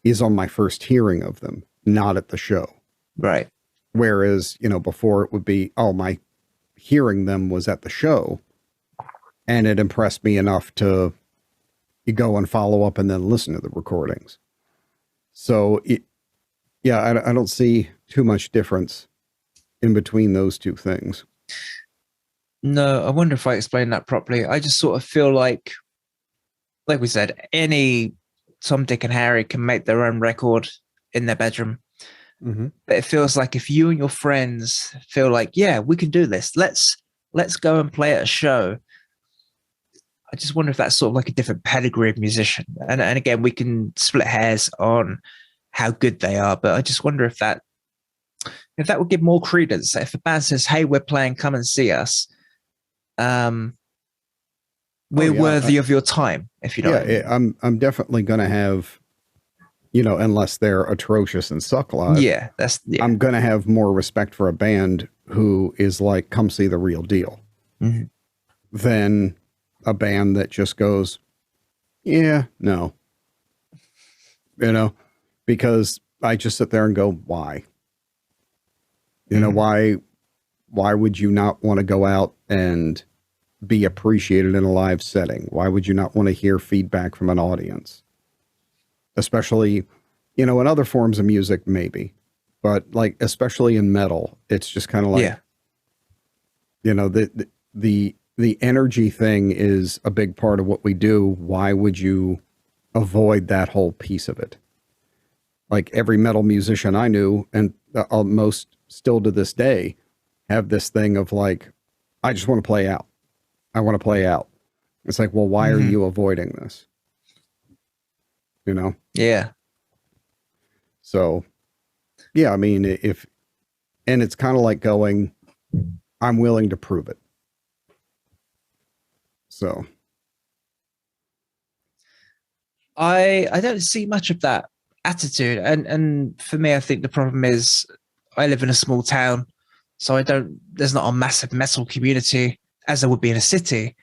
Speaker 2: is on my first hearing of them, not at the show.
Speaker 1: Right.
Speaker 2: Whereas, you know, before it would be, oh, my hearing them was at the show and it impressed me enough to go and follow up and then listen to the recordings. So I don't see too much difference in between those two things.
Speaker 1: No, I wonder if I explained that properly. I just sort of feel like we said, any Tom, Dick, and Harry can make their own record in their bedroom.
Speaker 2: Mm-hmm.
Speaker 1: But it feels like if you and your friends feel like, yeah, we can do this, let's go and play at a show. I just wonder if that's sort of like a different pedigree of musician. And again, we can split hairs on how good they are, but I just wonder if that would give more credence. If a band says, hey, we're playing, come and see us, we're worthy of your time, if you know what I mean.
Speaker 2: I'm definitely going to have, you know, unless they're atrocious and suck live.
Speaker 1: Yeah,
Speaker 2: I'm going to have more respect for a band who is like, come see the real deal, than a band that just goes, yeah, no, you know, because I just sit there and go, why? You know, why would you not want to go out and be appreciated in a live setting? Why would you not want to hear feedback from an audience? Especially, you know, in other forms of music, maybe, but like, especially in metal, it's just kind of like, you know, the energy thing is a big part of what we do. Why would you avoid that whole piece of it? Like, every metal musician I knew, and most still to this day, have this thing of like, I just want to play out. I want to play out. It's like, well, why are you avoiding this? You know?
Speaker 1: Yeah.
Speaker 2: So, yeah, I mean, and it's kind of like going, I'm willing to prove it. So.
Speaker 1: I don't see much of that attitude. And for me, I think the problem is I live in a small town. So there's not a massive metal community as there would be in a city.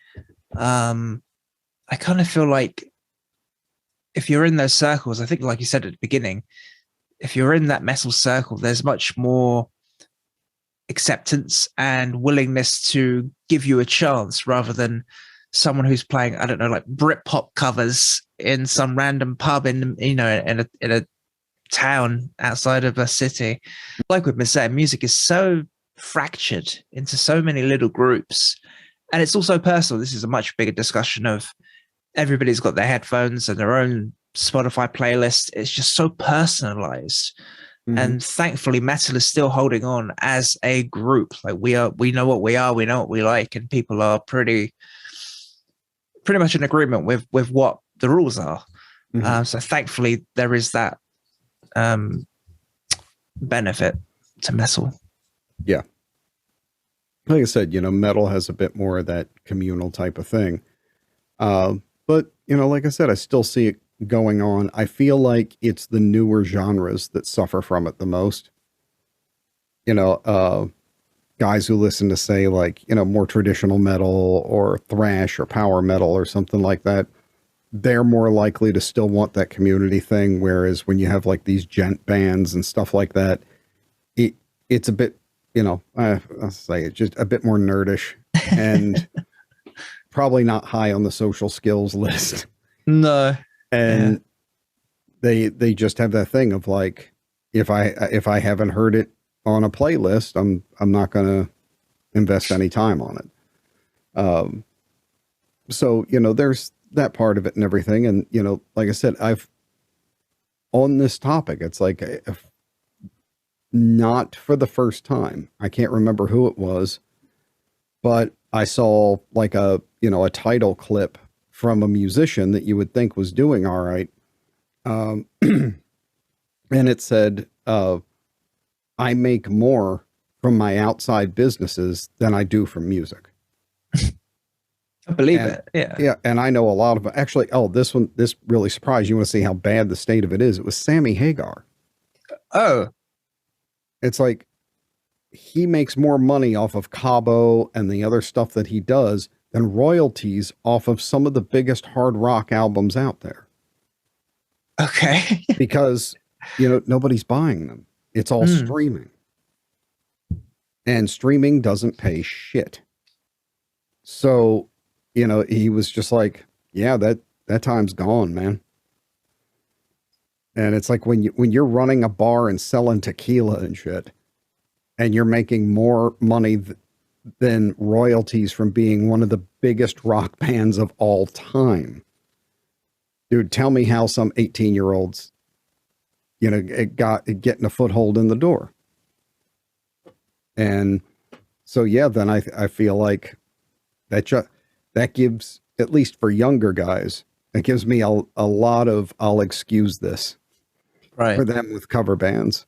Speaker 1: I kind of feel like if you're in those circles, I think like you said at the beginning, if you're in that metal circle, there's much more acceptance and willingness to give you a chance rather than someone who's playing, I don't know, like Britpop covers in some random pub in a town outside of a city. Like we've been saying, music is so fractured into so many little groups, and it's also personal. This is a much bigger discussion of everybody's got their headphones and their own Spotify playlist. It's just so personalized. Mm-hmm. And thankfully metal is still holding on as a group. Like we know what we are, we know what we like, and people are pretty much in agreement with what the rules are. Mm-hmm. So thankfully there is that benefit to metal.
Speaker 2: Yeah. Like I said, metal has a bit more of that communal type of thing. But, like I said, I still see it going on. I feel like it's the newer genres that suffer from it the most. Guys who listen to, say, like, more traditional metal or thrash or power metal or something like that, they're more likely to still want that community thing. Whereas when you have like these gent bands and stuff like that, it's a bit, I'll say it's just a bit more nerdish and probably not high on the social skills list.
Speaker 1: No.
Speaker 2: And they just have that thing of like, if I haven't heard it on a playlist, I'm not going to invest any time on it. So, there's that part of it and everything. And, like I said, on this topic, it's like, not for the first time. I can't remember who it was, but I saw like a title clip from a musician that you would think was doing all right. And it said, I make more from my outside businesses than I do from music.
Speaker 1: I believe it. Yeah.
Speaker 2: Yeah. And I know a lot of actually, this really surprised you. Want to see how bad the state of it is. It was Sammy Hagar.
Speaker 1: Oh,
Speaker 2: it's like he makes more money off of Cabo and the other stuff that he does than royalties off of some of the biggest hard rock albums out there.
Speaker 1: Okay.
Speaker 2: Because, nobody's buying them. It's all streaming. And streaming doesn't pay shit. So, he was just like, yeah, that time's gone, man. And it's like when you're running a bar and selling tequila and shit, and you're making more money than royalties from being one of the biggest rock bands of all time. Dude, tell me how some 18-year-olds, getting a foothold in the door. And so, yeah, then I feel like that gives, at least for younger guys, it gives me a lot of, I'll excuse this.
Speaker 1: Right.
Speaker 2: For them with cover bands.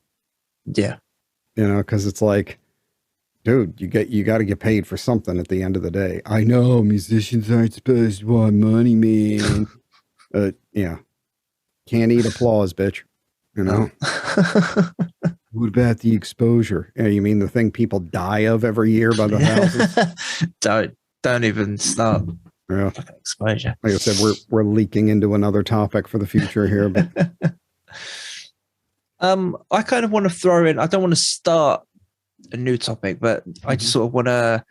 Speaker 1: Yeah.
Speaker 2: Because it's like, dude, you got to get paid for something at the end of the day. I know musicians aren't supposed to want money, man. Yeah. Can't eat applause, bitch. What about the exposure? You mean the thing people die of every year by the thousands?
Speaker 1: Don't even start.
Speaker 2: Yeah.
Speaker 1: Exposure.
Speaker 2: Like I said, we're leaking into another topic for the future here, but
Speaker 1: I kind of want to throw in, I don't want to start a new topic, but I just sort of want to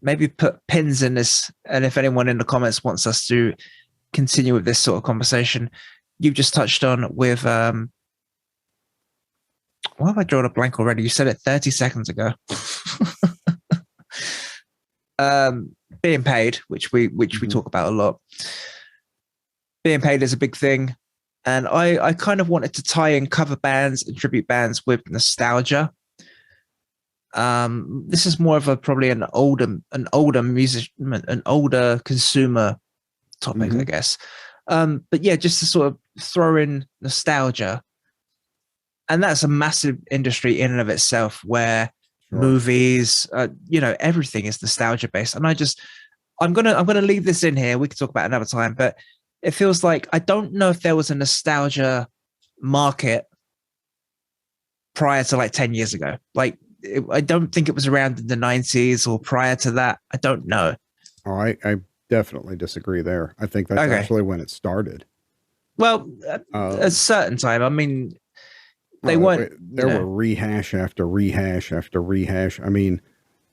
Speaker 1: maybe put pins in this. And if anyone in the comments wants us to continue with this sort of conversation, you've just touched on with, why have I drawn a blank already? You said it 30 seconds ago. Being paid, which we talk about a lot. Being paid is a big thing. And I kind of wanted to tie in cover bands and tribute bands with nostalgia. This is more of probably an older musician, an older consumer topic, I guess. But yeah, just to sort of throw in nostalgia. And that's a massive industry in and of itself where movies, everything is nostalgia based. And I'm gonna leave this in here. We can talk about it another time, but it feels like I don't know if there was a nostalgia market prior to like 10 years ago. Like I don't think it was around in the 90s or prior to that. I don't know.
Speaker 2: Oh, I definitely disagree there. I think that's
Speaker 1: Okay.
Speaker 2: actually when it started.
Speaker 1: Well, at a certain time, I mean, they weren't.
Speaker 2: There were rehash after rehash after rehash. I mean,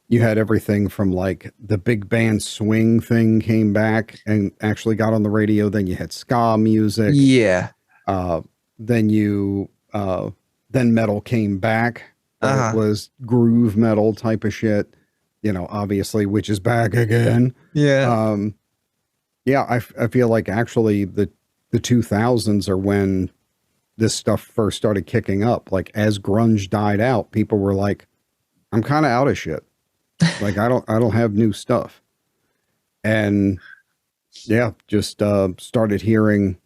Speaker 2: you had everything from like the big band swing thing came back and actually got on the radio. Then you had ska music.
Speaker 1: Yeah.
Speaker 2: Then metal came back, but it was groove metal type of shit. You know, obviously, which is back again.
Speaker 1: Yeah.
Speaker 2: Yeah, I feel like actually the 2000s are when this stuff first started kicking up. Like as grunge died out, people were like, I'm kind of out of shit. Like I don't have new stuff. And yeah, just started hearing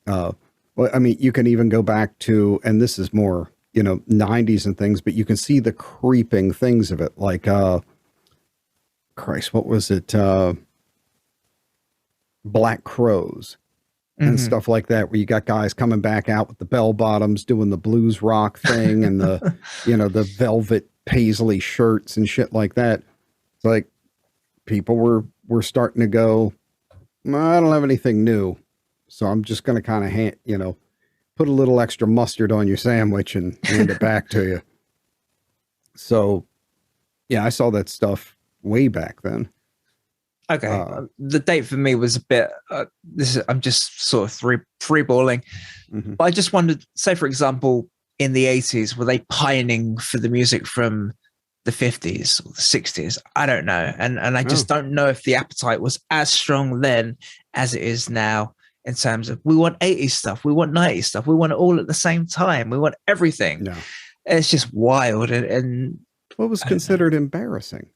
Speaker 2: well, I mean, you can even go back to, and this is more, 90s and things, but you can see the creeping things of it. Like Christ, what was it? Black Crows and stuff like that, where you got guys coming back out with the bell bottoms doing the blues rock thing and the, the velvet paisley shirts and shit like that. It's like people were starting to go, I don't have anything new. So I'm just going to kind of put a little extra mustard on your sandwich and hand it back to you. So yeah, I saw that stuff way back then.
Speaker 1: Okay. The date for me was a bit, I'm just sort of freeballing, but I just wondered, say for example, in the 80s, were they pining for the music from the 50s or the 60s? I don't know. And I just don't know if the appetite was as strong then as it is now, in terms of, we want 80s stuff, we want 90s stuff, we want it all at the same time, we want everything.
Speaker 2: No.
Speaker 1: It's just wild. And
Speaker 2: what was considered embarrassing?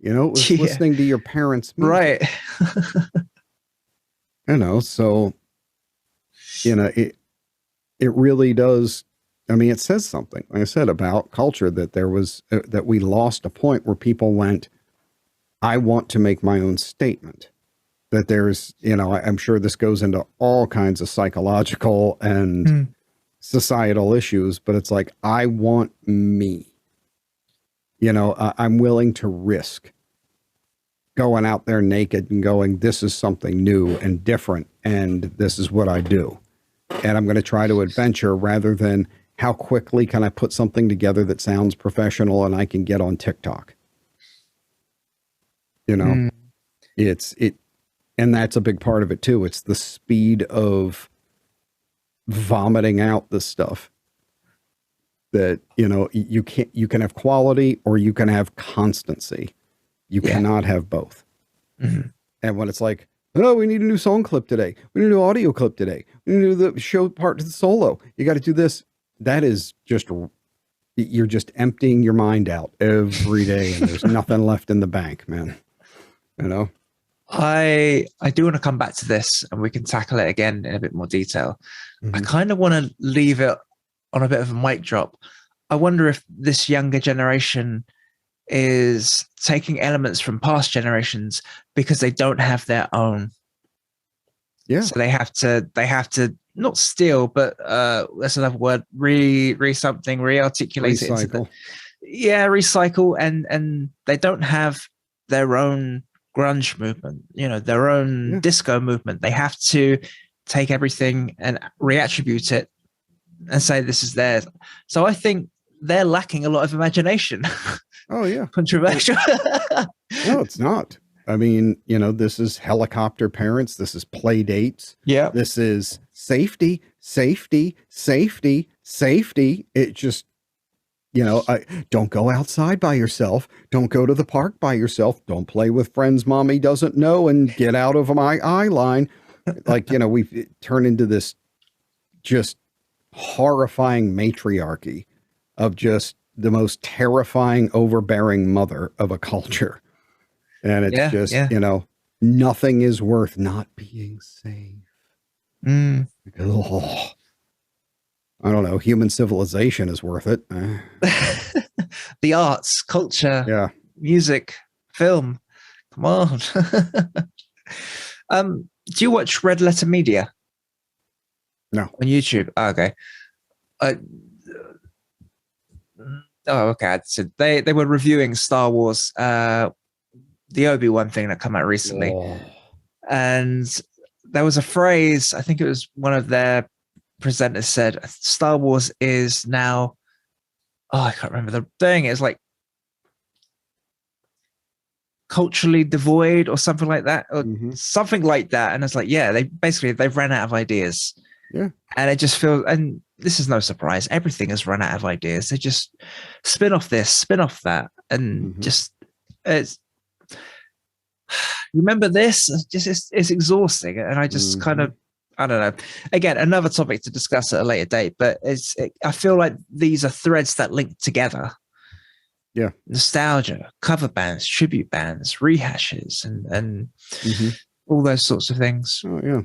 Speaker 2: It was listening to your parents' music.
Speaker 1: Right.
Speaker 2: So, it really does. I mean, it says something, like I said, about culture, that there was, that we lost a point where people went, I want to make my own statement. That there's, I'm sure this goes into all kinds of psychological and societal issues, but it's like, I want me. I'm willing to risk going out there naked and going, this is something new and different, and this is what I do. And I'm going to try to adventure rather than how quickly can I put something together that sounds professional and I can get on TikTok. And that's a big part of it too. It's the speed of vomiting out the stuff. That, you can have quality or you can have constancy. You cannot have both. And when it's like, oh, we need a new song clip today. We need a new audio clip today. We need to do the show part to the solo. You got to do this. That is just, you're just emptying your mind out every day and there's nothing left in the bank, man.
Speaker 1: I do want to come back to this and we can tackle it again in a bit more detail. I kind of want to leave it on a bit of a mic drop. I wonder if this younger generation is taking elements from past generations because they don't have their own.
Speaker 2: Yeah.
Speaker 1: So they have to not steal, but that's another word, re-something, re-articulate it. Recycle. And they don't have their own grunge movement, their own disco movement. They have to take everything and reattribute it and say this is theirs. So I think they're lacking a lot of imagination.
Speaker 2: Oh yeah.
Speaker 1: Controversial.
Speaker 2: No, it's not. I mean, this is helicopter parents. This is play dates.
Speaker 1: Yeah.
Speaker 2: This is safety. It just, don't go outside by yourself. Don't go to the park by yourself. Don't play with friends mommy doesn't know and get out of my eye line. Like, we've turned into this just horrifying matriarchy of just the most terrifying, overbearing mother of a culture. And it's nothing is worth not being safe. Oh, I don't know. Human civilization is worth it.
Speaker 1: The arts, culture, music, film. Come on. Do you watch Red Letter Media?
Speaker 2: No.
Speaker 1: On YouTube? Oh, okay. Oh, okay. So they were reviewing Star Wars, the Obi-Wan thing that came out recently, and there was a phrase. I think it was one of their presenters said, "Star Wars is now." Oh, I can't remember the thing. It's like culturally devoid or something like that, or something like that. And it's like, yeah, they've ran out of ideas.
Speaker 2: Yeah.
Speaker 1: And it just feels, and this is no surprise, everything has run out of ideas. They just spin off this, spin off that, and just it's remember this. It's exhausting, and I just kind of, I don't know. Again, another topic to discuss at a later date, but I feel like these are threads that link together.
Speaker 2: Yeah,
Speaker 1: nostalgia, cover bands, tribute bands, rehashes, and all those sorts of things.
Speaker 2: Oh yeah.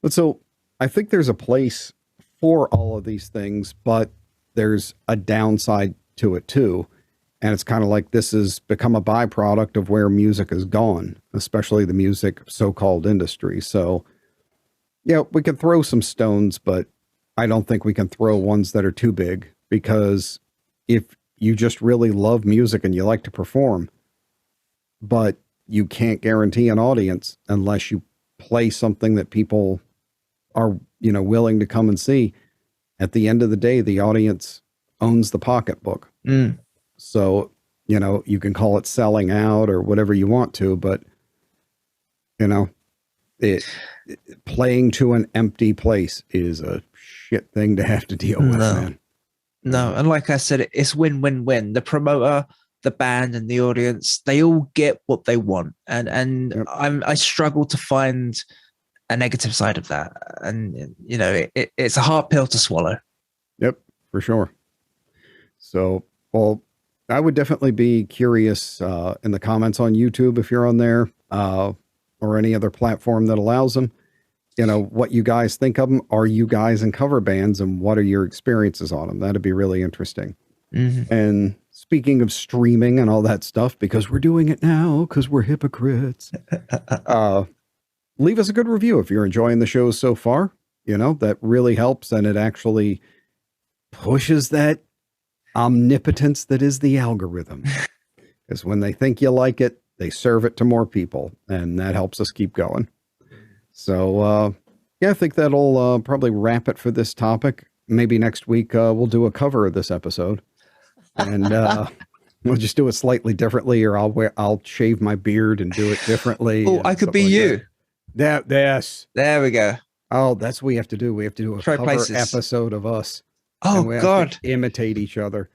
Speaker 2: But so I think there's a place for all of these things, but there's a downside to it too. And it's kind of like this has become a byproduct of where music has gone, especially the music so-called industry. So yeah, we can throw some stones, but I don't think we can throw ones that are too big, because if you just really love music and you like to perform, but you can't guarantee an audience unless you play something that people are, willing to come and see. At the end of the day, the audience owns the pocketbook. So, you can call it selling out or whatever you want to, but playing to an empty place is a shit thing to have to deal with, man.
Speaker 1: No, and like I said, it's win-win-win. The promoter, the band, and the audience, they all get what they want. And I struggle to find a negative side of that. And, it's a hard pill to swallow.
Speaker 2: Yep, for sure. So, well, I would definitely be curious in the comments on YouTube, if you're on there, or any other platform that allows them, what you guys think of them. Are you guys in cover bands, and what are your experiences on them? That'd be really interesting. And speaking of streaming and all that stuff, because we're doing it now, because we're hypocrites, leave us a good review if you're enjoying the show so far. That really helps, and it actually pushes that omnipotence that is the algorithm. Because when they think you like it, they serve it to more people, and that helps us keep going. So, I think that'll probably wrap it for this topic. Maybe next week we'll do a cover of this episode, and we'll just do it slightly differently, or I'll shave my beard and do it differently.
Speaker 1: Oh, I could be like you.
Speaker 2: Yes.
Speaker 1: There we go.
Speaker 2: Oh, that's what we have to do. We have to do a cover episode of us.
Speaker 1: Oh, God.
Speaker 2: Imitate each other.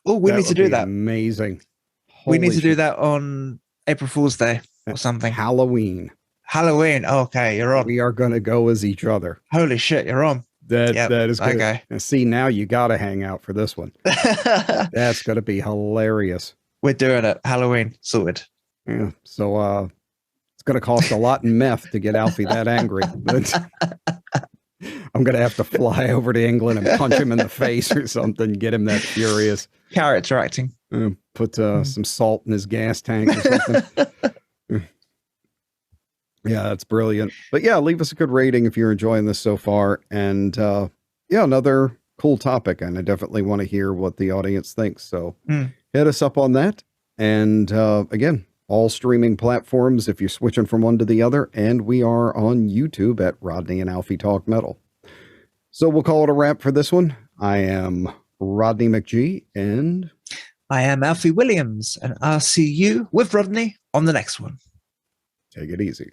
Speaker 1: Oh, we need to do that.
Speaker 2: Amazing.
Speaker 1: We need to do that on April Fool's Day or something.
Speaker 2: Halloween.
Speaker 1: Oh, okay, you're on.
Speaker 2: We are going to go as each other.
Speaker 1: Holy shit, you're on.
Speaker 2: That is good.
Speaker 1: Okay.
Speaker 2: And see, now you got to hang out for this one. That's going to be hilarious.
Speaker 1: We're doing it. Halloween. Sorted.
Speaker 2: Yeah. So it's going to cost a lot in meth to get Alfie that angry. But I'm going to have to fly over to England and punch him in the face or something, get him that furious.
Speaker 1: Character acting.
Speaker 2: Put some salt in his gas tank or something. Yeah, that's brilliant. But yeah, leave us a good rating if you're enjoying this so far. And another cool topic. And I definitely want to hear what the audience thinks. So hit us up on that. And again, all streaming platforms if you're switching from one to the other. And we are on YouTube at Rodney and Alfie Talk Metal. So we'll call it a wrap for this one. I am Rodney McGee, and
Speaker 1: I am Alfie Williams, and I'll see you with Rodney on the next one.
Speaker 2: Take it easy.